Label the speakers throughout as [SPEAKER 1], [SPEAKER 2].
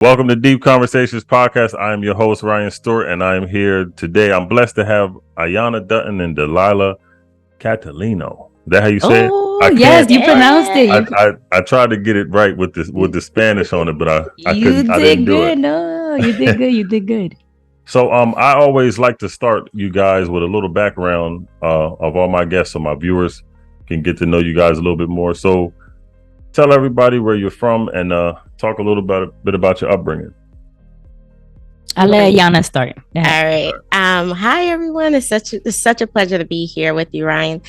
[SPEAKER 1] Welcome to Deep Conversations Podcast. I am your host, Ryan Stewart, and I am here today. I'm blessed to have Ayanna, Dutton, and Delaila Catalino. Is that how you say it?
[SPEAKER 2] Oh, yes, you pronounced it.
[SPEAKER 1] I tried to get it right with the Spanish on it, but I couldn't. I didn't do it.
[SPEAKER 2] No, you did good. You did good.
[SPEAKER 1] So I always like to start you guys with a little background of all my guests, so my viewers can get to know you guys a little bit more. So tell everybody where you're from and talk a little bit about your upbringing.
[SPEAKER 2] I'll let Ayanna start.
[SPEAKER 3] All right. Hi everyone. It's such a pleasure to be here with you, Ryan.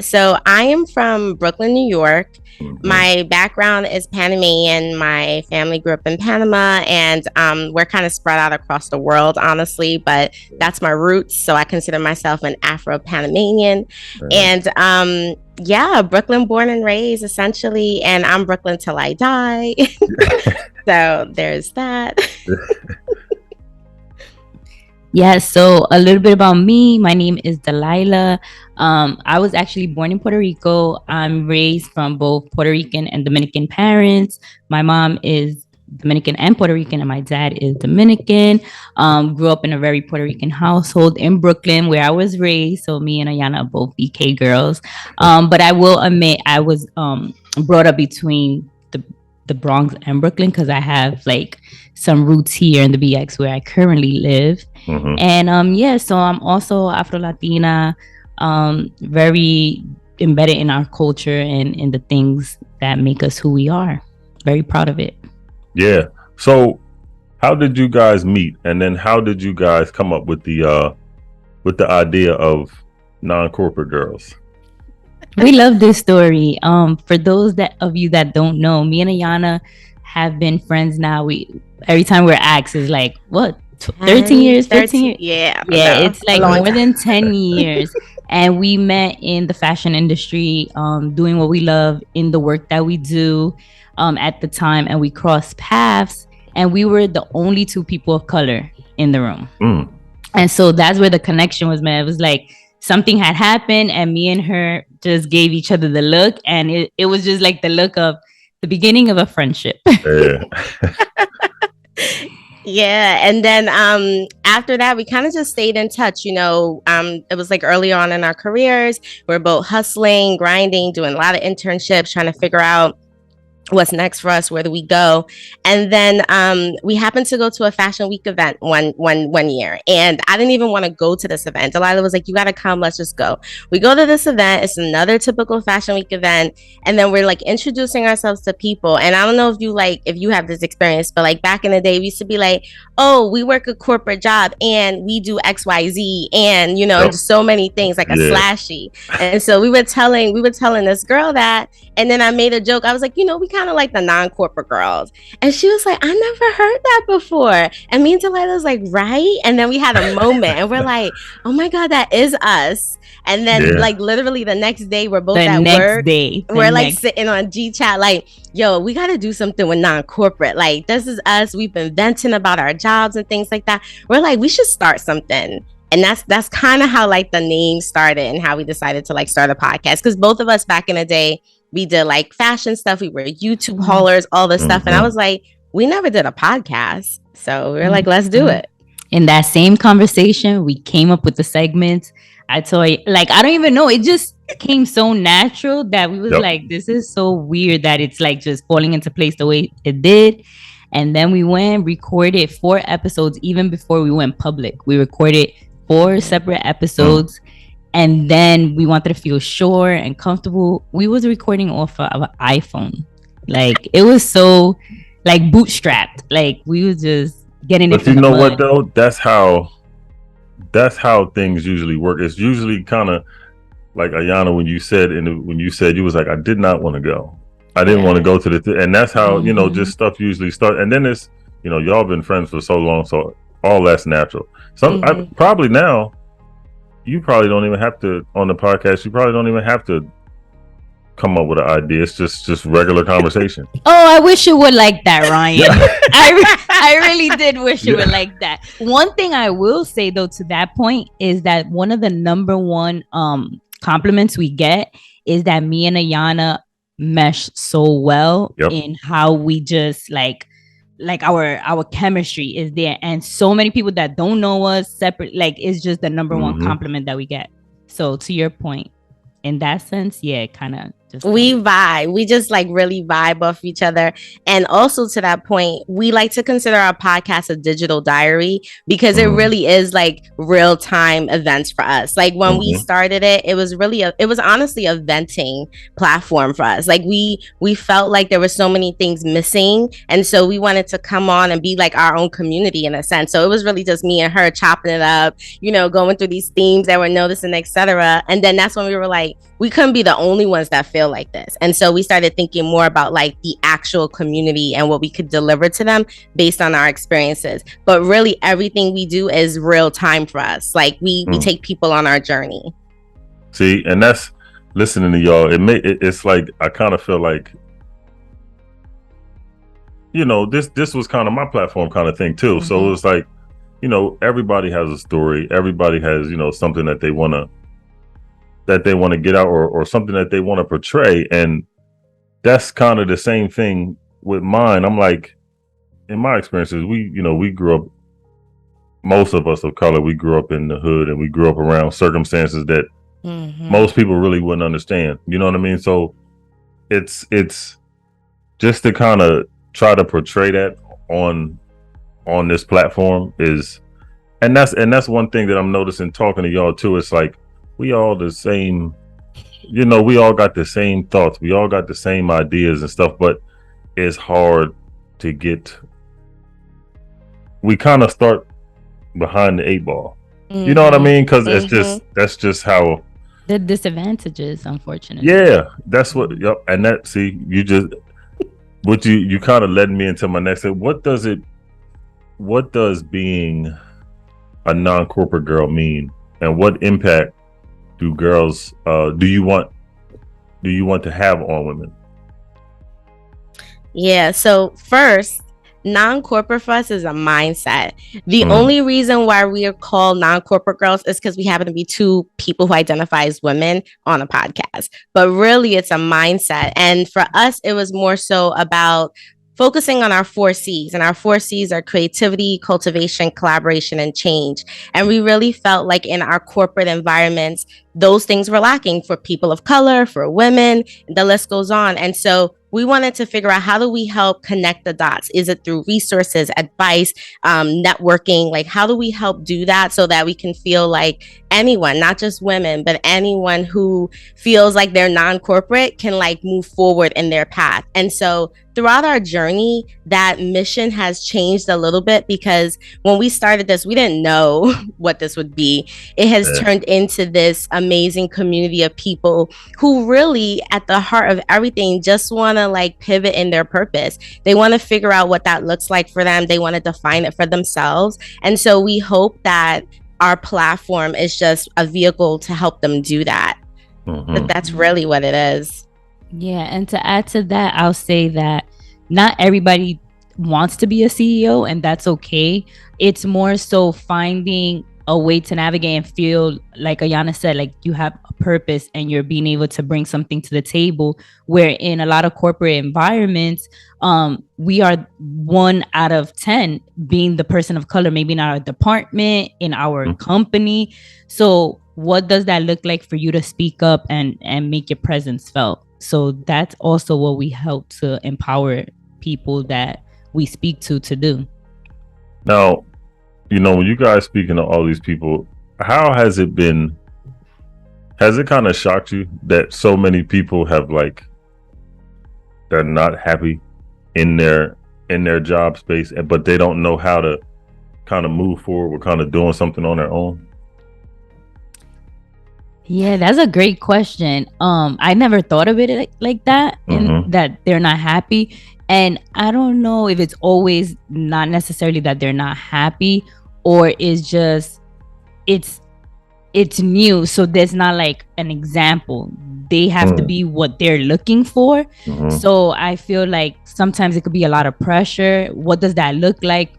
[SPEAKER 3] So I am from Brooklyn, New York. Mm-hmm. My background is Panamanian. My family grew up in Panama, and we're kind of spread out across the world, honestly. But that's my roots. So I consider myself an Afro-Panamanian, and yeah, Brooklyn born and raised, essentially, and I'm Brooklyn till I die. So there's that.
[SPEAKER 2] Yeah, so a little bit about me. My name is Delaila. I was actually born in Puerto Rico. I'm raised from both Puerto Rican and Dominican parents. My mom is Dominican and Puerto Rican, and my dad is Dominican. Grew up in a very Puerto Rican household in Brooklyn, where I was raised. So me and Ayanna are both BK girls. But I will admit I was brought up between the Bronx and Brooklyn, because I have like some roots here in the BX where I currently live. Mm-hmm. And so I'm also Afro-Latina, very embedded in our culture and in the things that make us who we are. Very proud of it.
[SPEAKER 1] Yeah. So how did you guys meet? And then how did you guys come up with the idea of non-corporate girls?
[SPEAKER 2] We love this story. For those of you that don't know, me and Ayanna have been friends now. Every time we're asked is like, what, 13 years? 13 years?
[SPEAKER 3] Yeah.
[SPEAKER 2] It's like more than 10 years. And we met in the fashion industry, doing what we love in the work that we do at the time. And we crossed paths, and we were the only two people of color in the room. Mm. And so that's where the connection was made. It was like something had happened, and me and her just gave each other the look. And it was just like the look of the beginning of a friendship.
[SPEAKER 1] Yeah.
[SPEAKER 3] Yeah. And then after that, we kind of just stayed in touch. You know, it was like early on in our careers. We're both hustling, grinding, doing a lot of internships, trying to figure out what's next for us, where do we go. And then we happened to go to a fashion week event one year, and I didn't even want to go to this event. Delilah was like, you got to come, let's just go. We go to this event. It's another typical fashion week event, and then we're like introducing ourselves to people. And I don't know if you have this experience, but like back in the day, we used to be like, oh, we work a corporate job and we do XYZ, and you know, just so many things, like a slashy. And so we were telling this girl that, and then I made a joke. I was like, you know, we kind of like the non-corporate girls. And she was like, I never heard that before. And me and Delilah was like, right? And then we had a moment, and we're like, oh my God, that is us. And then like literally the next day, we're both at work. We're like sitting on G Chat like, yo, we got to do something with non-corporate. Like, this is us. We've been venting about our jobs and things like that. We're like, we should start something. And that's kind of how like the name started, and how we decided to like start a podcast. Because both of us back in the day, we did like fashion stuff. We were YouTube haulers, all this stuff. And I was like, we never did a podcast. So we were like, let's do it.
[SPEAKER 2] In that same conversation, we came up with the segments. I told you, like, I don't even know. It just came so natural that we was like, this is so weird that it's like just falling into place the way it did. And then we went, recorded 4 episodes even before we went public. We recorded 4 separate episodes. And then we wanted to feel sure and comfortable. We was recording off of an iPhone. Like, it was so like bootstrapped. Like, we was just getting it.
[SPEAKER 1] But you know what though? That's how things usually work. It's usually kind of like Ayanna, when you said you was like, I did not want to go. I didn't want to go to and that's how, you know, just stuff usually starts. And then it's, you know, y'all been friends for so long, so all that's natural. I probably now, you probably don't even have to, on the podcast, you probably don't even have to come up with an idea. It's just regular conversation.
[SPEAKER 2] Oh, I wish it would like that, Ryan. I really did wish it would like that. One thing I will say though to that point is that one of the number one compliments we get is that me and Ayanna mesh so well in how we just like like our chemistry is there, and so many people that don't know us separate, like it's just the number one compliment that we get. So to your point, in that sense, yeah, kind of just
[SPEAKER 3] we vibe. We just like really vibe off each other. And also to that point, we like to consider our podcast a digital diary because it really is like real time events for us. Like when we started it, it was really it was honestly a venting platform for us. Like we felt like there were so many things missing, and so we wanted to come on and be like our own community in a sense. So it was really just me and her chopping it up, you know, going through these themes that we're noticing, etc. And then that's when we were like, we couldn't be the only ones that feel like this. And so we started thinking more about like the actual community and what we could deliver to them based on our experiences. But really everything we do is real time for us. Like we take people on our journey.
[SPEAKER 1] See, and that's listening to y'all. It's like, I kind of feel like, you know, this was kind of my platform kind of thing too. So it was like, you know, everybody has a story. Everybody has, you know, something that they want to get out, or something that they want to portray. And that's kind of the same thing with mine. I'm like, in my experiences, we grew up, most of us of color, we grew up in the hood, and we grew up around circumstances that most people really wouldn't understand. You know what I mean? So it's just to kind of try to portray that on this platform and that's one thing that I'm noticing talking to y'all too. It's like, we all the same, you know, we all got the same thoughts. We all got the same ideas and stuff, but it's hard to get, we kind of start behind the 8 ball. You know what I mean? Because that's just how
[SPEAKER 2] the disadvantages, unfortunately.
[SPEAKER 1] Yeah, that's what, yep. And that, see, you kind of led me into my next thing. What does being a non-corporate girl mean? And what impact do girls do you want to have on women?
[SPEAKER 3] Yeah, so first, non-corporate for us is a mindset. The only reason why we are called non-corporate girls is because we happen to be 2 people who identify as women on a podcast. But really, it's a mindset. And for us, it was more so about focusing on our 4 C's, and our 4 C's are creativity, cultivation, collaboration, and change. And we really felt like in our corporate environments, those things were lacking for people of color, for women, the list goes on. And so we wanted to figure out, how do we help connect the dots? Is it through resources, advice, networking? Like, how do we help do that so that we can feel like anyone, not just women, but anyone who feels like they're non-corporate can like move forward in their path? And so throughout our journey, that mission has changed a little bit, because when we started this, we didn't know what this would be. It has turned into this amazing community of people who really, at the heart of everything, just want to like pivot in their purpose. They want to figure out what that looks like for them. They want to define it for themselves. And so we hope that our platform is just a vehicle to help them do that. But that's really what it is.
[SPEAKER 2] Yeah, and to add to that, I'll say that not everybody wants to be a CEO, and that's okay. It's more so finding a way to navigate and feel, like Ayanna said, like you have a purpose and you're being able to bring something to the table, where in a lot of corporate environments, we are 1 out of 10 being the person of color, maybe in our department, in our company. So what does that look like for you to speak up and make your presence felt? So that's also what we help to empower people that we speak to do.
[SPEAKER 1] Now, you know, when you guys speaking to all these people, how has it been? Has it kind of shocked you that so many people have like, they're not happy in their job space, but they don't know how to kind of move forward with kind of doing something on their own?
[SPEAKER 2] Yeah, that's a great question. I never thought of it like that, and that they're not happy. And I don't know if it's always not necessarily that they're not happy, or it's just it's new. So there's not like an example. They have to be what they're looking for. So I feel like sometimes it could be a lot of pressure. What does that look like?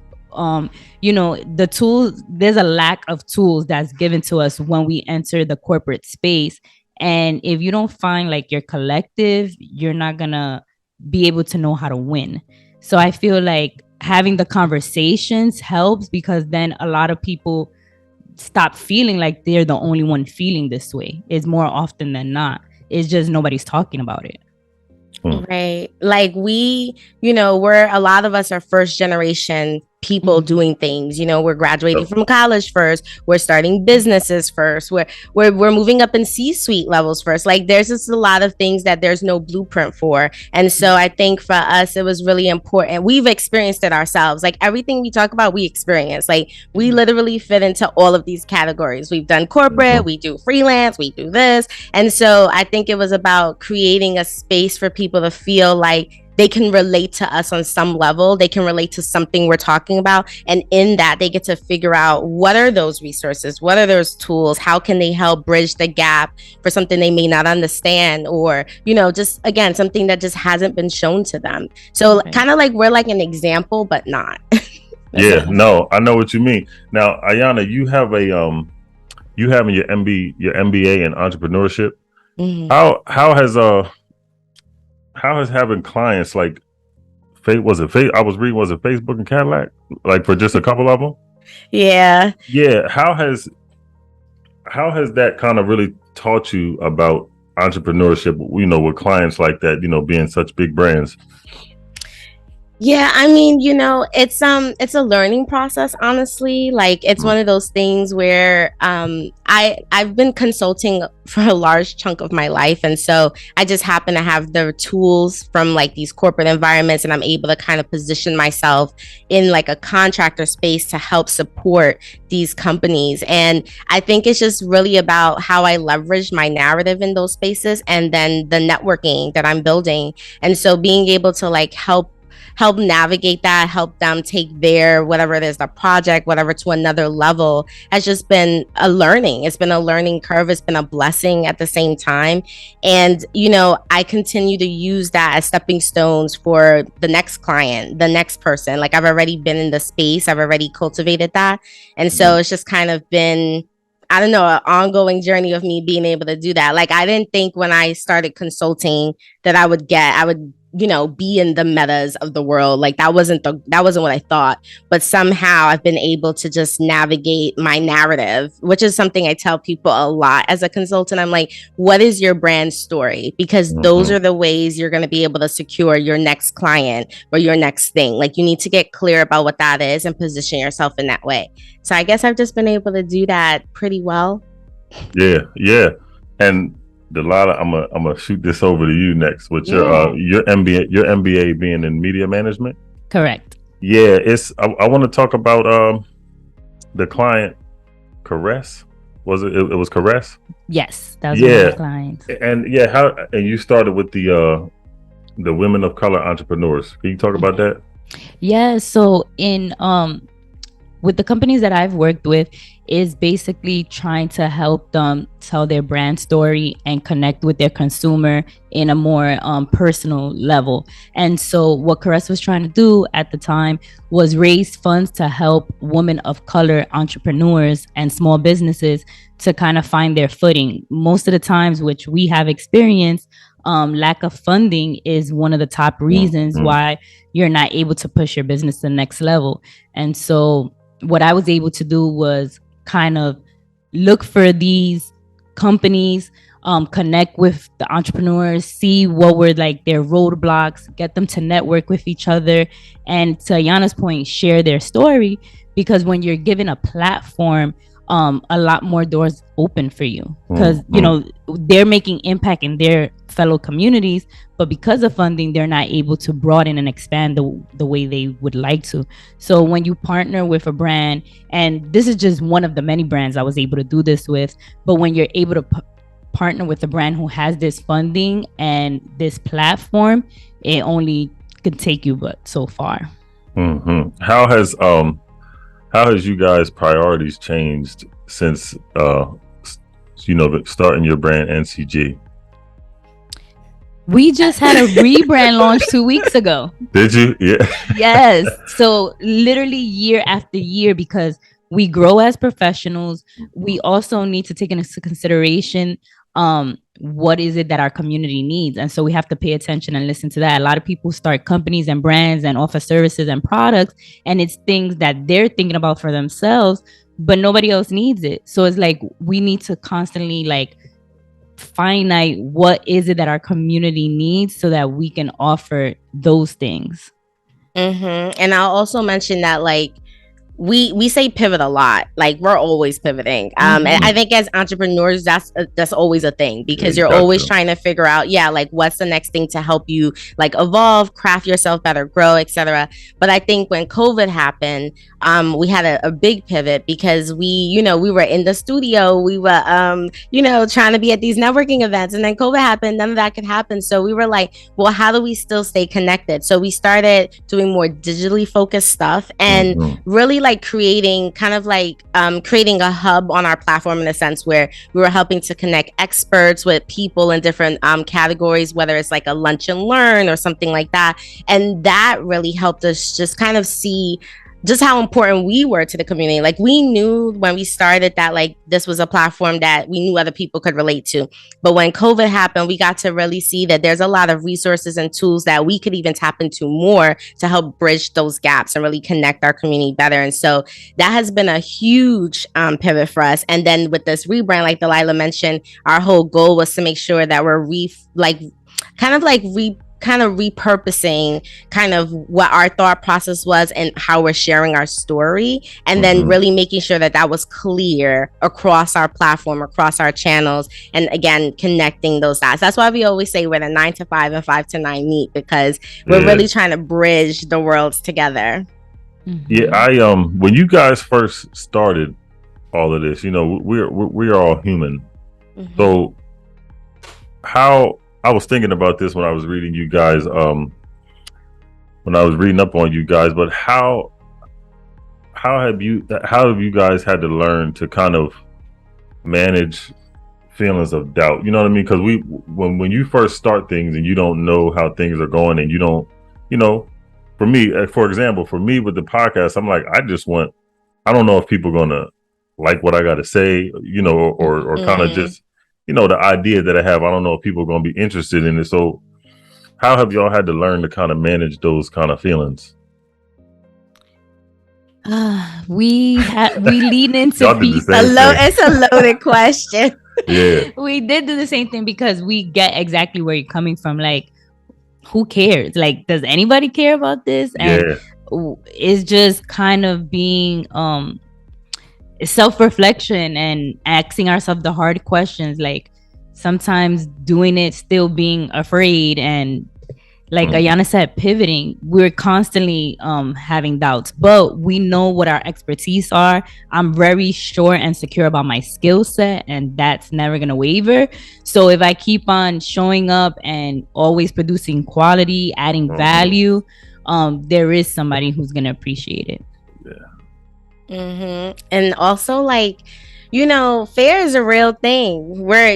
[SPEAKER 2] You know, the tools, there's a lack of tools that's given to us when we enter the corporate space. And if you don't find like your collective, you're not gonna be able to know how to win. So I feel like having the conversations helps, because then a lot of people stop feeling like they're the only one feeling this way. It's more often than not. It's just nobody's talking about it.
[SPEAKER 3] Right. Like we're a lot of us are first generation people doing things. We're graduating from college first. We're starting businesses first. We're moving up in C-suite levels first. Like there's just a lot of things that there's no blueprint for. And so I think for us, it was really important. We've experienced it ourselves. Like everything we talk about, we experience. Like we literally fit into all of these categories. We've done corporate, we do freelance, we do this. And so I think it was about creating a space for people to feel like they can relate to us on some level. They can relate to something we're talking about. And in that, they get to figure out what are those resources? What are those tools? How can they help bridge the gap for something they may not understand? Or, just again, something that just hasn't been shown to them. So kind of like we're like an example, but not.
[SPEAKER 1] Yeah, no, I know what you mean. Now, Ayanna, you have your MBA in entrepreneurship. How has having clients like I was reading, was it Facebook and Cadillac, like for just a couple of them?
[SPEAKER 3] Yeah.
[SPEAKER 1] How has that kind of really taught you about entrepreneurship, with clients like that, being such big brands?
[SPEAKER 3] Yeah, I mean, it's a learning process, honestly. Like it's one of those things where I've been consulting for a large chunk of my life, and so I just happen to have the tools from like these corporate environments, and I'm able to kind of position myself in like a contractor space to help support these companies. And I think it's just really about how I leverage my narrative in those spaces, and then the networking that I'm building. And so being able to like help navigate that, help them take their whatever it is, the project, whatever, to another level has just been a learning. It's been a learning curve. It's been a blessing at the same time. And, I continue to use that as stepping stones for the next client, the next person. Like I've already been in the space. I've already cultivated that. And so it's just kind of been, I don't know, an ongoing journey of me being able to do that. Like I didn't think when I started consulting that I would be in the metas of the world. Like that wasn't what I thought. But somehow I've been able to just navigate my narrative, which is something I tell people a lot as a consultant. I'm like, what is your brand story? Because those are the ways you're going to be able to secure your next client or your next thing. Like you need to get clear about what that is and position yourself in that way. So I guess I've just been able to do that pretty well.
[SPEAKER 1] Yeah. And Delaila, I'm gonna shoot this over to you next with your MBA being in media management.
[SPEAKER 2] Correct.
[SPEAKER 1] Yeah, I want to talk about the client Caress. Was it? It was Caress.
[SPEAKER 2] Yes, that was one of the clients.
[SPEAKER 1] And you started with the women of color entrepreneurs. Can you talk about that?
[SPEAKER 2] Yeah. So in with the companies that I've worked with, is basically trying to help them tell their brand story and connect with their consumer in a more personal level. And so what Caress was trying to do at the time was raise funds to help women of color entrepreneurs and small businesses to kind of find their footing. Most of the times, which we have experienced, lack of funding is one of the top reasons why you're not able to push your business to the next level. And so what I was able to do was kind of look for these companies, connect with the entrepreneurs, see what were like their roadblocks, get them to network with each other, and to Ayanna's point, share their story. Because when you're given a platform, a lot more doors open for you, because they're making impact in their fellow communities, but because of funding, they're not able to broaden and expand the way they would like to. So when you partner with a brand, and this is just one of the many brands I was able to do this with, but when you're able to partner with a brand who has this funding and this platform, it only could take you but so far.
[SPEAKER 1] How has you guys' priorities changed since starting your brand NCG?
[SPEAKER 2] We just had a rebrand launch 2 weeks ago.
[SPEAKER 1] Did you? Yeah.
[SPEAKER 2] Yes. So literally year after year, because we grow as professionals, we also need to take into consideration what is it that our community needs? And so we have to pay attention and listen to that. A lot of people start companies and brands and offer services and products, and it's things that they're thinking about for themselves, but nobody else needs it. So it's like we need to constantly like finite what is it that our community needs so that we can offer those things.
[SPEAKER 3] And I'll also mention that like we say pivot a lot. Like we're always pivoting. And I think as entrepreneurs, that's always a thing, because you're always trying to figure out, like what's the next thing to help you like evolve, craft yourself better, grow, etc. But I think when COVID happened, we had a big pivot, because we were in the studio, we were trying to be at these networking events, and then COVID happened, none of that could happen. So we were like, well, how do we still stay connected? So we started doing more digitally focused stuff, and really like creating a hub on our platform, in a sense where we were helping to connect experts with people in different categories, whether it's like a lunch and learn or something like that. And that really helped us just kind of see just how important we were to the community. Like we knew when we started that like this was a platform that we knew other people could relate to. But when COVID happened, we got to really see that there's a lot of resources and tools that we could even tap into more to help bridge those gaps and really connect our community better. And so that has been a huge pivot for us. And then with this rebrand, like Delaila mentioned, our whole goal was to make sure that we're repurposing kind of what our thought process was and how we're sharing our story, and then really making sure that that was clear across our platform, across our channels, and again connecting those dots. That's why we always say we're the 9 to 5 and 5 to 9 meet, because we're really trying to bridge the worlds together.
[SPEAKER 1] I when you guys first started all of this, we're all human. So how I was thinking about this when I was reading you guys, when I was reading up on you guys, but how have you guys had to learn to kind of manage feelings of doubt? You know what I mean? Because when you first start things and you don't know how things are going, and you don't, for me, for example, with the podcast, I'm like, I don't know if people are gonna like what I got to say, or kind of just, the idea that I have, I don't know if people are going to be interested in it. So how have y'all had to learn to kind of manage those kind of feelings?
[SPEAKER 2] We lean into
[SPEAKER 3] it's a loaded question.
[SPEAKER 2] We did do the same thing, because we get exactly where you're coming from. Like, who cares? Like, does anybody care about this? And it's just kind of being self-reflection and asking ourselves the hard questions, like sometimes doing it, still being afraid, and like Ayanna said, pivoting. We're constantly having doubts, but we know what our expertise are. I'm very sure and secure about my skill set, and that's never gonna waver. So if I keep on showing up and always producing quality, adding value, there is somebody who's gonna appreciate it.
[SPEAKER 3] And also, like, fear is a real thing where,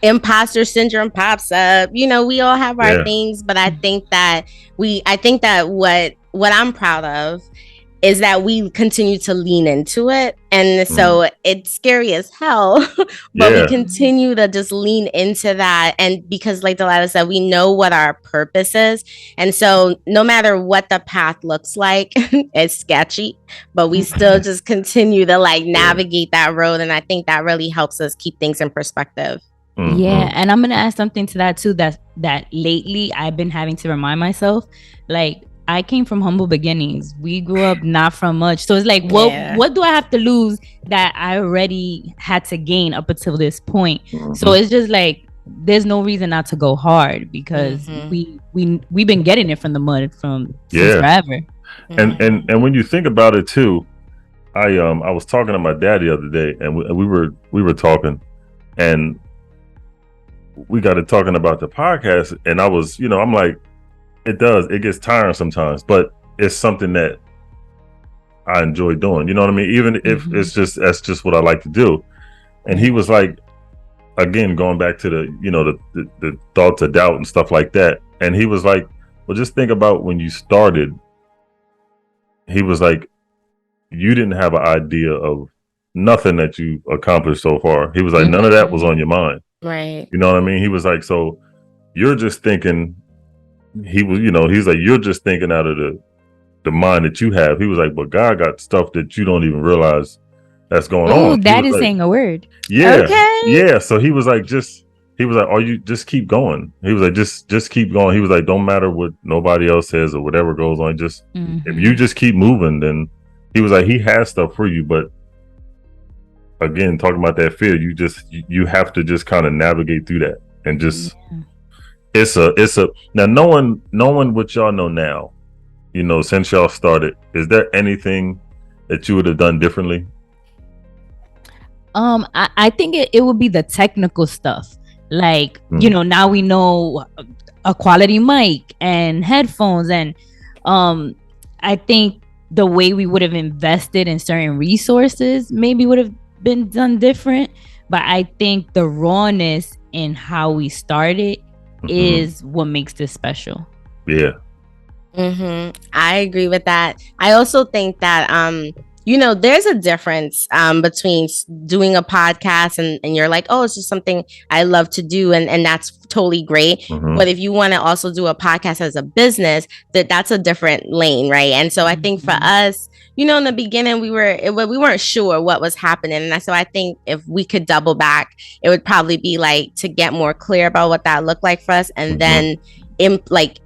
[SPEAKER 3] imposter syndrome pops up. We all have our things, but I think that what I'm proud of is that we continue to lean into it. And so it's scary as hell, but we continue to just lean into that. And because like Delaila said, we know what our purpose is. And so no matter what the path looks like, it's sketchy, but we still just continue to like navigate that road. And I think that really helps us keep things in perspective.
[SPEAKER 2] Yeah. And I'm going to add something to that too, that lately I've been having to remind myself, like, I came from humble beginnings. We grew up not from much. So it's like, what do I have to lose that I already had to gain up until this point? So it's just like, there's no reason not to go hard, because we've been getting it from the mud since forever.
[SPEAKER 1] And when you think about it too, I was talking to my dad the other day, and we were talking, and we got to talking about the podcast, and I was, I'm like, it gets tiring sometimes, but it's something that I enjoy doing. You know what I mean? Even if that's just what I like to do. And he was like, again, going back to the thoughts of doubt and stuff like that. And he was like, well, just think about when you started. He was like, you didn't have an idea of nothing that you accomplished so far. He was like, none of that was on your mind.
[SPEAKER 3] Right.
[SPEAKER 1] You know what I mean? He was like, so you're just thinking, he's like, you're just thinking out of the mind that you have. He was like, but God got stuff that you don't even realize that's going
[SPEAKER 2] Oh,
[SPEAKER 1] on.
[SPEAKER 2] that is
[SPEAKER 1] like,
[SPEAKER 2] saying a word.
[SPEAKER 1] Yeah.
[SPEAKER 3] Okay.
[SPEAKER 1] Yeah. So he was like, oh, you just keep going. He was like, just keep going. He was like, don't matter what nobody else says or whatever goes on. Just if you just keep moving, then he was like, he has stuff for you. But again, talking about that fear, you have to just kind of navigate through that and just it's a now knowing what y'all know now, since y'all started, is there anything that you would have done differently?
[SPEAKER 2] I think it would be the technical stuff. Like, now we know a quality mic and headphones, and I think the way we would have invested in certain resources maybe would have been done different. But I think the rawness in how we started is what makes this special.
[SPEAKER 1] Yeah.
[SPEAKER 3] I agree with that. I also think that there's a difference between doing a podcast and you're like, oh, it's just something I love to do, and that's totally great. But if you want to also do a podcast as a business, that's a different lane, right? And so I think for us, in the beginning, we weren't sure what was happening, and so I think if we could double back, it would probably be like to get more clear about what that looked like for us, and then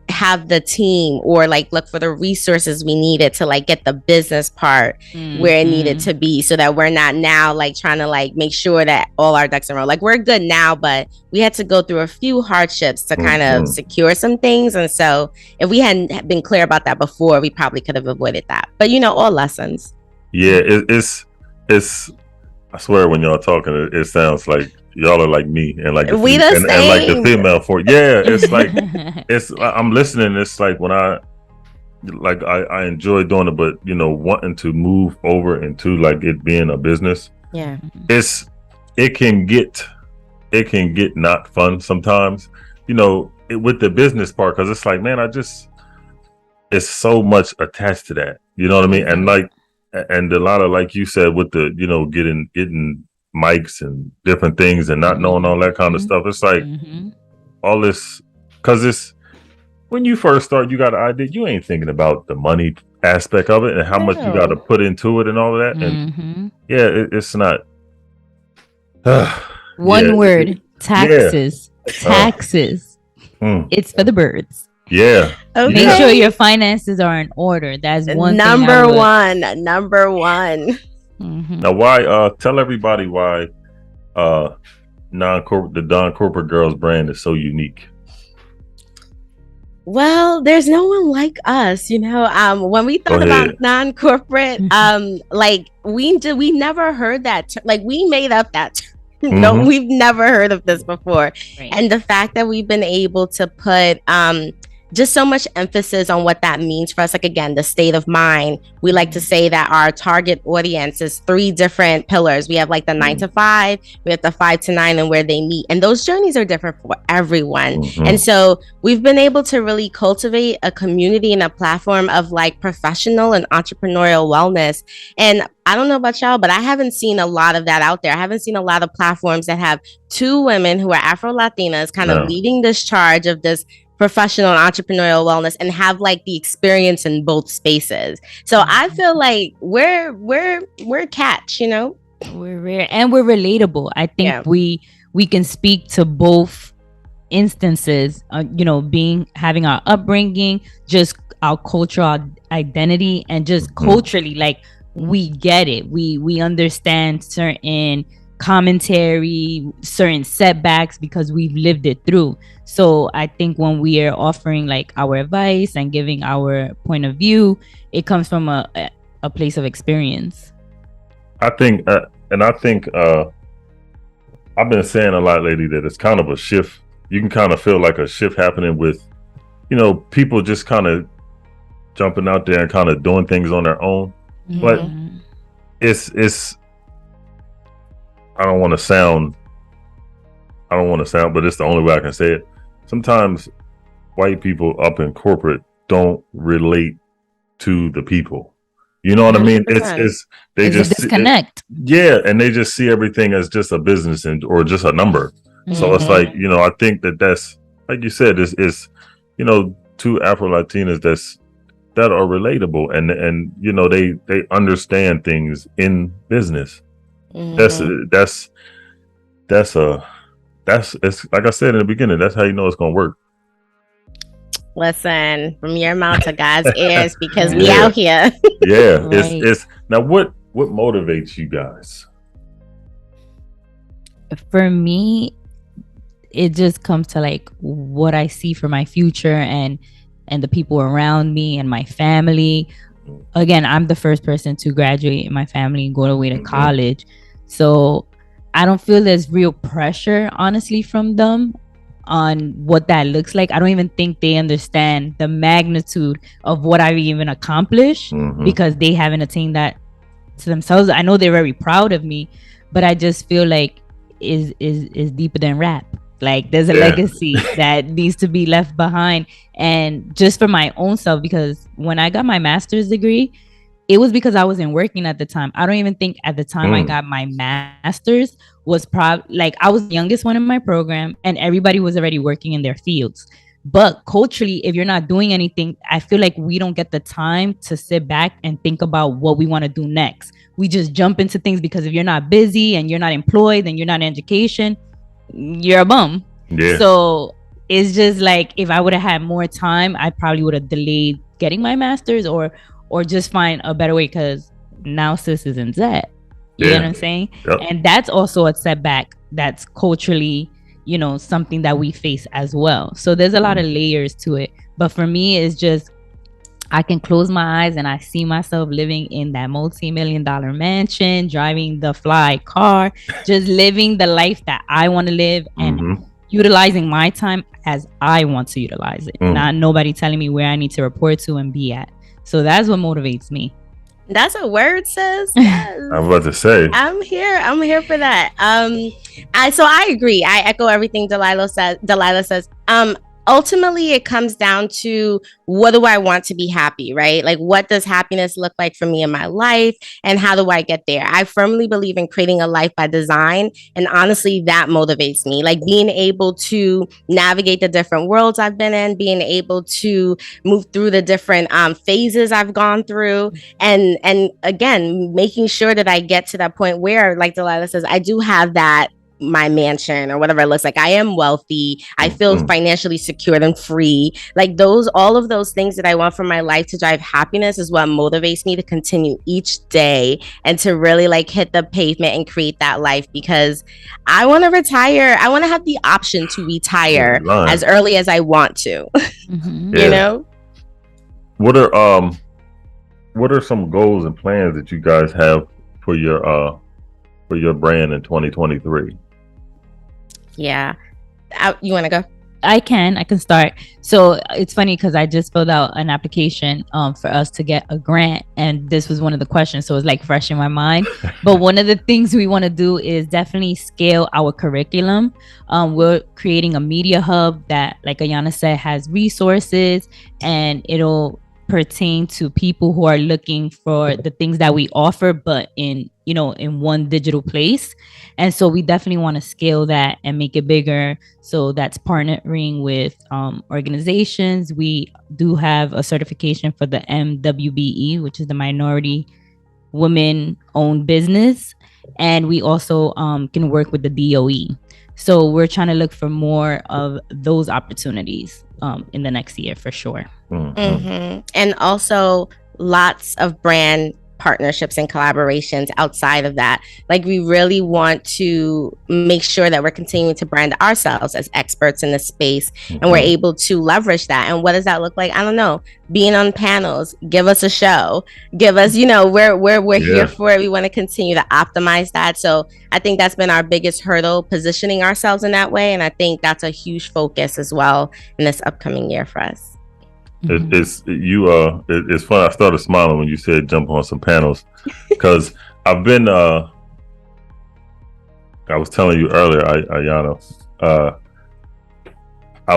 [SPEAKER 3] have the team or look for the resources we needed to get the business part where it needed to be, so that we're not now trying to make sure that all our ducks in a row. We're good now, but we had to go through a few hardships to kind of secure some things. And so if we hadn't been clear about that before, we probably could have avoided that. But all lessons.
[SPEAKER 1] Yeah, it's I swear when y'all talking, it sounds like y'all are like me and like and like the female for it's like I'm listening. It's like when I enjoy doing it, but wanting to move over into it being a business.
[SPEAKER 3] Yeah,
[SPEAKER 1] it can get not fun sometimes. With the business part, because it's like, man, it's so much attached to that. You know what I mean? And a lot of, like you said, with the getting mics and different things and not knowing all that kind of stuff. It's like all this, because it's when you first start, you got an idea, you ain't thinking about the money aspect of it and how much you got to put into it and all of that. And it's not
[SPEAKER 2] one word, taxes. It's for the birds.
[SPEAKER 1] Yeah.
[SPEAKER 3] Okay.
[SPEAKER 2] Make sure your finances are in order. That's one
[SPEAKER 3] number one.
[SPEAKER 1] Now, why? Tell everybody why the non-corporate girls brand is so unique.
[SPEAKER 3] Well, there's no one like us, when we thought about non-corporate, we never heard that. We made up that term. No, we've never heard of this before. Right. And the fact that we've been able to put just so much emphasis on what that means for us. Again, the state of mind. We like to say that our target audience is 3 different pillars. We have the 9 to 5, we have the 5 to 9, and where they meet. And those journeys are different for everyone. And so we've been able to really cultivate a community and a platform of professional and entrepreneurial wellness. And I don't know about y'all, but I haven't seen a lot of that out there. I haven't seen a lot of platforms that have 2 women who are Afro-Latinas kind of leading this charge of this professional and entrepreneurial wellness and have the experience in both spaces. So I feel like we're catch,
[SPEAKER 2] We're rare and we're relatable. I think we can speak to both instances, having our upbringing, just our cultural identity, and just culturally, we get it. We understand certain commentary, certain setbacks because we've lived it through. So I think when we are offering our advice and giving our point of view, it comes from a place of experience.
[SPEAKER 1] I think I've been saying a lot lately that it's kind of a shift. You can kind of feel like a shift happening with, people just kind of jumping out there and kind of doing things on their own. But it's I don't want to sound, but it's the only way I can say it. Sometimes white people up in corporate don't relate to the people. You know what 100%. I mean? They just
[SPEAKER 2] disconnect.
[SPEAKER 1] And they just see everything as just a business or just a number. So it's like, you know, I think that's like you said, is you know, two Afro Latinas that are relatable, and you know, they understand things in business. That's it's like I said in the beginning, that's how you know it's gonna work.
[SPEAKER 3] Listen, from your mouth to God's ears, because we out here.
[SPEAKER 1] Yeah.
[SPEAKER 2] Right.
[SPEAKER 1] It's now what motivates you guys?
[SPEAKER 2] For me, it just comes to like what I see for my future and the people around me and my family. Again, I'm the first person to graduate in my family and go away to college. So I don't feel there's real pressure, honestly, from them on what that looks like. I don't even think they understand the magnitude of what I've even accomplished because they haven't attained that to themselves. I know they're very proud of me, but I just feel like is deeper than rap. Like there's a legacy that needs to be left behind. And just for my own self, because when I got my master's degree, it was because I wasn't working at the time. I don't even think at the time I got my master's was probably like I was the youngest one in my program and everybody was already working in their fields. But culturally, if you're not doing anything, I feel like we don't get the time to sit back and think about what we want to do next. We just jump into things because if you're not busy and you're not employed and you're not in education, you're a bum. Yeah. So it's just like if I would have had more time, I probably would have delayed getting my master's or just find a better way, because now sis is in debt. You know what I'm saying? Yep. And that's also a setback that's culturally, you know, something that we face as well. So there's a lot of layers to it. But for me, it's just I can close my eyes and I see myself living in that multi-million-dollar mansion, driving the fly car, just living the life that I want to live and utilizing my time as I want to utilize it. Not nobody telling me where I need to report to and be at. So that's what motivates me.
[SPEAKER 3] That's a word, sis. Yes.
[SPEAKER 1] I'm about to say.
[SPEAKER 3] I'm here for that. So I agree. I echo everything Delaila says. Ultimately, it comes down to what do I want to be happy, right? Like, what does happiness look like for me in my life? And how do I get there? I firmly believe in creating a life by design. And honestly, that motivates me. Like being able to navigate the different worlds I've been in, being able to move through the different phases I've gone through. And again, making sure that I get to that point where, like Delaila says, I do have that my mansion or whatever it looks like. I am wealthy. I feel financially secured and free. Like all of those things that I want from my life to drive happiness is what motivates me to continue each day and to really like hit the pavement and create that life, because I want to retire. I want to have the option to retire as early as I want to. You know?
[SPEAKER 1] What are some goals and plans that you guys have for your brand in 2023?
[SPEAKER 3] Yeah. You want to go?
[SPEAKER 2] I can start. So it's funny because I just filled out an application for us to get a grant, and this was one of the questions, so it's like fresh in my mind. But one of the things we want to do is definitely scale our curriculum. We're creating a media hub that, like Ayanna said, has resources, and it'll pertain to people who are looking for the things that we offer, but in one digital place. And so we definitely want to scale that and make it bigger. So that's partnering with organizations. We do have a certification for the MWBE, which is the Minority Women Owned Business. And we also can work with the DOE. So we're trying to look for more of those opportunities in the next year for sure.
[SPEAKER 3] And also lots of brand partnerships and collaborations outside of that. Like we really want to make sure that we're continuing to brand ourselves as experts in this space, and we're able to leverage that. And what does that look like? I don't know. Being on panels, give us a show, give us, we're here for it. We want to continue to optimize that. So I think that's been our biggest hurdle, positioning ourselves in that way. And I think that's a huge focus as well in this upcoming year for us.
[SPEAKER 1] It's fun. I started smiling when you said jump on some panels, because I've been I was telling you earlier, Ayanna, I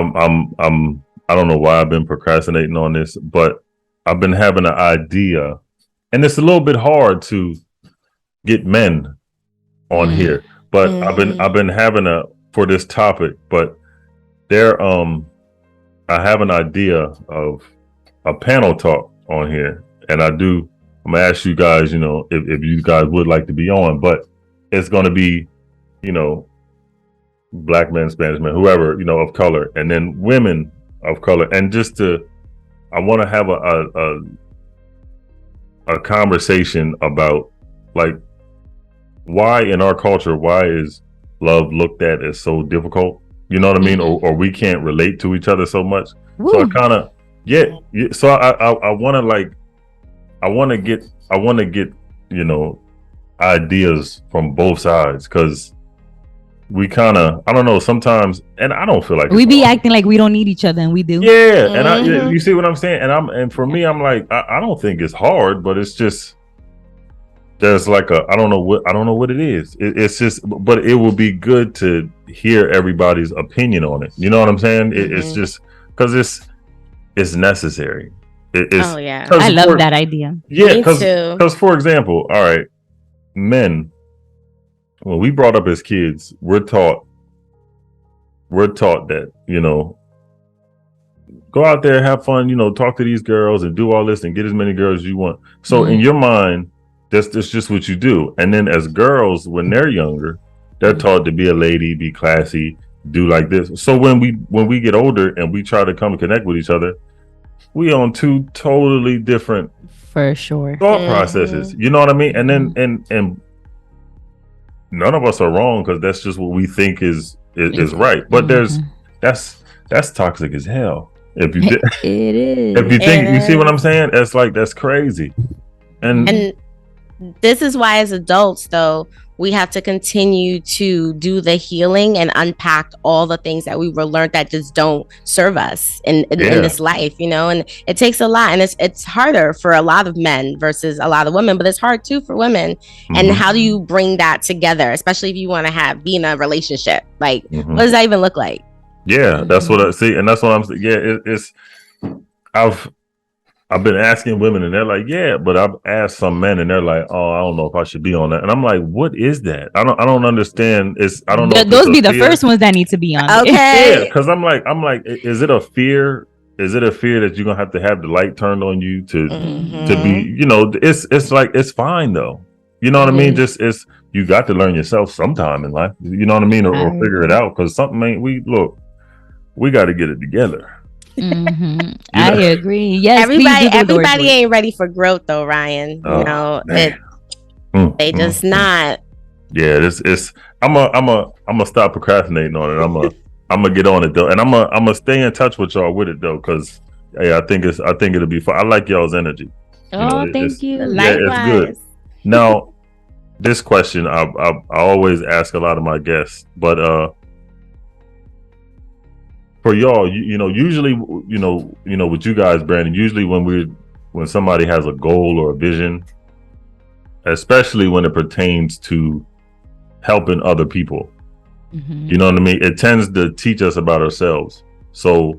[SPEAKER 1] don't know why I've been procrastinating on this, but I've been having an idea, and it's a little bit hard to get men on here, but I've been having for this topic, but there I have an idea of a panel talk on here, and I'm gonna ask you guys, if you guys would like to be on, but it's gonna be, black men, Spanish men, whoever, of color, and then women of color, and I want to have a conversation about, like, why in our culture, why is love looked at as so difficult? You know what I mean? Or we can't relate to each other so much. Woo. So I kind of, so I want to get, ideas from both sides, because we kind of, I don't know, sometimes, and I don't feel like
[SPEAKER 2] we be acting like we don't need each other, and we do.
[SPEAKER 1] Yeah, and you see what I'm saying? And for me, I'm like, I don't think it's hard, but it's just, there's like I don't know what it is. It's just, but it will be good to hear everybody's opinion on it. You know what I'm saying? It's just because it's necessary.
[SPEAKER 3] Oh yeah,
[SPEAKER 2] I love that idea.
[SPEAKER 1] Yeah, because for example, all right, men, when we brought up as kids, we're taught that, go out there, have fun, talk to these girls and do all this and get as many girls as you want. So in your mind, that's just what you do. And then as girls, when they're younger, they're taught to be a lady, be classy, do like this. So when we get older and we try to come and connect with each other, we on two totally different,
[SPEAKER 2] for sure,
[SPEAKER 1] thought processes. You know what I mean? And then and none of us are wrong, because that's just what we think is right. But that's toxic as hell. If you did,
[SPEAKER 2] it is.
[SPEAKER 1] If you think, you see what I'm saying? That's crazy. And
[SPEAKER 3] this is why, as adults, though, we have to continue to do the healing and unpack all the things that we were learned that just don't serve us in this life, and it takes a lot, and it's harder for a lot of men versus a lot of women, but it's hard too for women. And how do you bring that together, especially if you want to be in a relationship? Like, what does that even look like?
[SPEAKER 1] Yeah, that's what I see, and that's what I'm saying. Yeah, I've been asking women, and they're like, yeah, but I've asked some men, and they're like, oh, I don't know if I should be on that. And I'm like, what is that? I don't understand. I don't know.
[SPEAKER 2] Those be the first ones that need to be on.
[SPEAKER 3] Okay.
[SPEAKER 1] Yeah, because I'm like, is it a fear? Is it a fear that you're gonna have the light turned on you to be? It's like, it's fine though. You know what I mean? Just you got to learn yourself sometime in life. You know what I mean, or figure it out, because something ain't. We got to get it together.
[SPEAKER 2] I agree. Yes,
[SPEAKER 3] everybody ain't ready for growth though, Ryan. They just not.
[SPEAKER 1] Yeah, I'm a stop procrastinating on it. I'm gonna get on it though, and I'm gonna stay in touch with y'all with it though, because I think it'll be fun. I like y'all's energy.
[SPEAKER 2] Thank you.
[SPEAKER 3] Likewise.
[SPEAKER 1] It's good. Now, this question I always ask a lot of my guests, but for y'all, usually, with you guys, Brandon, usually when somebody has a goal or a vision, especially when it pertains to helping other people, you know what I mean? It tends to teach us about ourselves. So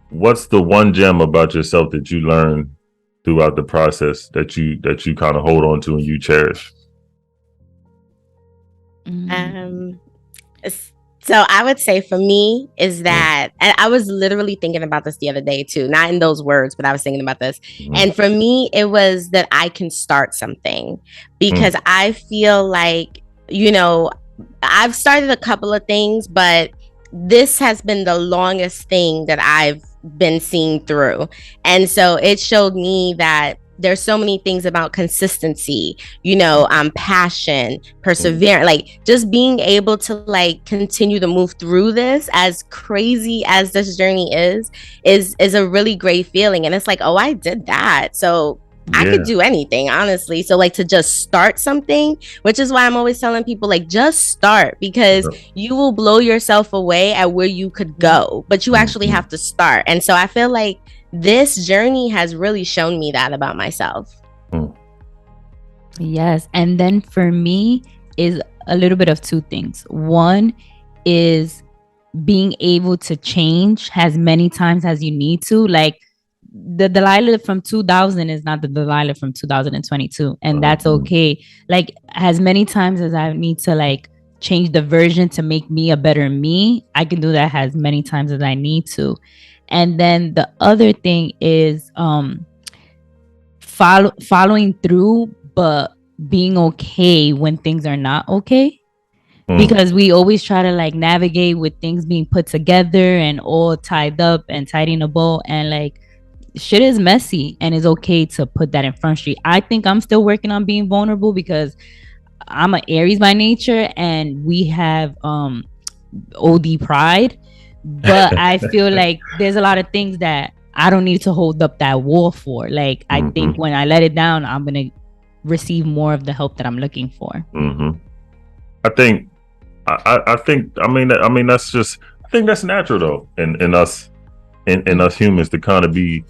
[SPEAKER 1] what's the one gem about yourself that you learn throughout the process that you kind of hold on to and you cherish?
[SPEAKER 3] So I would say for me is that, and I was literally thinking about this the other day too, not in those words, but I was thinking about this. And for me, it was that I can start something, because I feel like, I've started a couple of things, but this has been the longest thing that I've been seeing through. And so it showed me that there's so many things about consistency, passion, perseverance, like just being able to continue to move through this, as crazy as this journey is a really great feeling. And it's like, oh, I did that. So I could do anything, honestly. So to just start something, which is why I'm always telling people, just start, because you will blow yourself away at where you could go, but you actually have to start. And so I feel like this journey has really shown me that about myself.
[SPEAKER 2] Yes. And then for me is a little bit of two things. One is being able to change as many times as you need to. Like, the Delaila from 2000 is not the Delaila from 2022. And that's okay. Like, as many times as I need to change the version to make me a better me, I can do that as many times as I need to. And then the other thing is following through, but being okay when things are not okay. Because we always try to like navigate with things being put together and all tied up and tied in a bow, and like shit is messy, and it's okay to put that in Front Street. I think I'm still working on being vulnerable because I'm an Aries by nature, and we have OD pride, but I feel like there's a lot of things that I don't need to hold up that wall for. Like I think when I let it down, I'm gonna receive more of the help that I'm looking for.
[SPEAKER 1] I think that's just, I think that's natural though in us humans to kind of be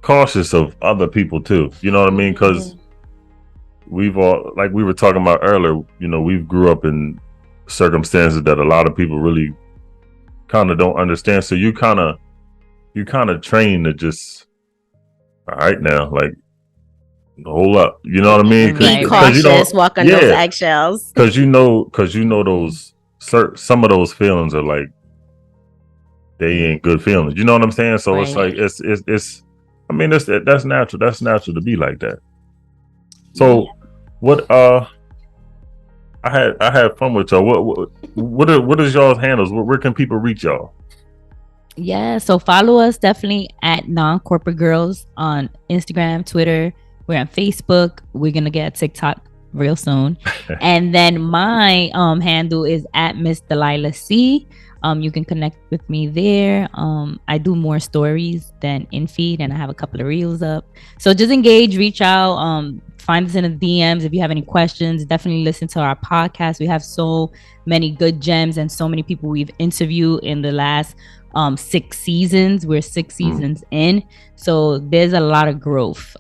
[SPEAKER 1] cautious of other people too. You know what I mean? Because we've all, like we were talking about earlier, you know, we've grew up in circumstances that a lot of people really kind of don't understand. So you kind of train to just, all right now, like, hold up, you know what I mean?
[SPEAKER 3] Be cautious, walk on those eggshells. Because
[SPEAKER 1] you know those some of those feelings are like, they ain't good feelings. You know what I'm saying? So it's like it's. I mean, that's natural. That's natural to be like that. So, what? I had fun with y'all. What is y'all's handles? Where can people reach y'all?
[SPEAKER 2] Yeah, so follow us definitely at Non-Corporate Girls on Instagram, Twitter. We're on Facebook. We're gonna get a TikTok real soon. And then my handle is at Miss Delaila C. You can connect with me there. I do more stories than in feed, and I have a couple of reels up. So just engage, reach out, find us in the DMs if you have any questions. Definitely listen to our podcast. We have so many good gems and so many people we've interviewed in the last 6 seasons. We're 6 seasons in, so there's a lot of growth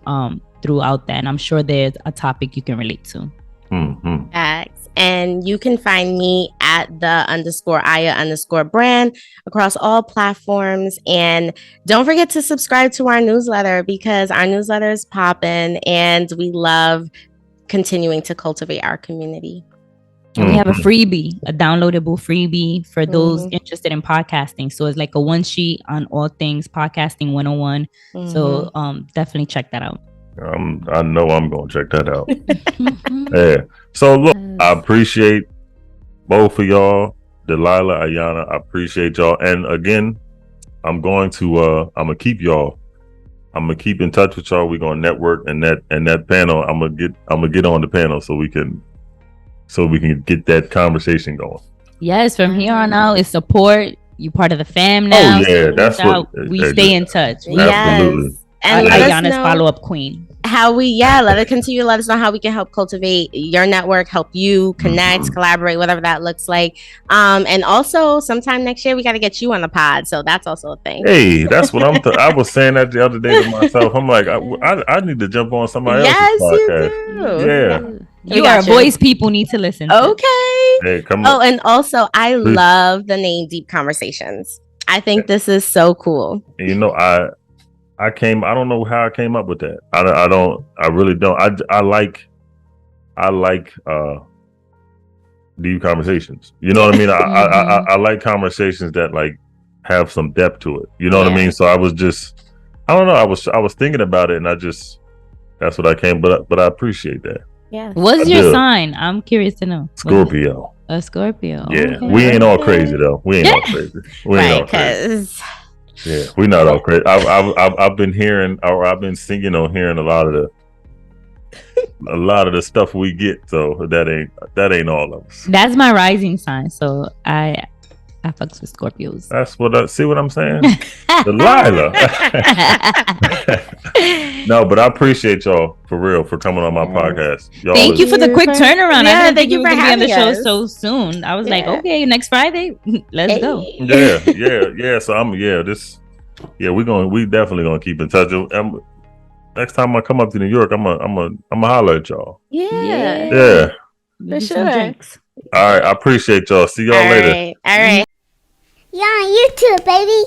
[SPEAKER 2] throughout that, and I'm sure there's a topic you can relate to.
[SPEAKER 3] And you can find me at the _Aya_brand across all platforms. And don't forget to subscribe to our newsletter, because our newsletter is popping and we love continuing to cultivate our community.
[SPEAKER 2] And we have a freebie, a downloadable freebie for those interested in podcasting. So it's like a one sheet on all things podcasting 101. So definitely check that out.
[SPEAKER 1] I know I'm gonna check that out. Yeah. So look, I appreciate both of y'all, Delaila, Ayanna. I appreciate y'all. And again, I'm gonna keep in touch with y'all. We're gonna network, and that panel, I'm gonna get on the panel so we can get that conversation going.
[SPEAKER 2] Yes, from here on out it's support. You part of the fam now.
[SPEAKER 1] Oh yeah, that's what
[SPEAKER 2] we stay in touch.
[SPEAKER 1] Absolutely.
[SPEAKER 3] Yes. And
[SPEAKER 2] Ayanna's follow-up queen.
[SPEAKER 3] Let us know how we can help cultivate your network, help you connect, collaborate, whatever that looks like. And also sometime next year we got to get you on the pod, so that's also a thing.
[SPEAKER 1] Hey, that's what I was saying that the other day to myself. I'm like, I need to jump on somebody else's podcast.
[SPEAKER 3] You do.
[SPEAKER 1] Yeah,
[SPEAKER 2] you are a voice people need to listen to.
[SPEAKER 3] Okay.
[SPEAKER 1] Hey, come on.
[SPEAKER 3] Oh, and also I love the name Deep Conversations. I think this is so cool.
[SPEAKER 1] You know, I don't know how I came up with that. I really don't. I like deep conversations. You know what I mean? I like conversations that like have some depth to it. You know what I mean? So I was just, I don't know. I was thinking about it, and that's what I came. But I appreciate that.
[SPEAKER 3] Yeah.
[SPEAKER 2] What's your sign? I'm curious to know.
[SPEAKER 1] Scorpio.
[SPEAKER 2] A Scorpio.
[SPEAKER 1] Yeah. Okay. We ain't all crazy though. We ain't all crazy. We ain't all crazy. Yeah, we're not all crazy. I've been hearing, or I've been singing on hearing a lot of the stuff we get. So that ain't all of us.
[SPEAKER 2] That's my rising sign. So I fucks with Scorpios.
[SPEAKER 1] That's what see what I'm saying? Delaila. No, but I appreciate y'all for real for coming on my podcast. Y'all
[SPEAKER 2] Thank you for the quick turnaround.
[SPEAKER 3] Yeah,
[SPEAKER 2] I didn't think you were going to be on the show so soon. I was like, okay, next Friday, let's go.
[SPEAKER 1] Yeah. So we definitely gonna keep in touch. Next time I come up to New York, I'm a holler at y'all.
[SPEAKER 3] Yeah. For sure.
[SPEAKER 1] All right, I appreciate y'all. See y'all later.
[SPEAKER 3] All right.
[SPEAKER 4] You're on YouTube, baby.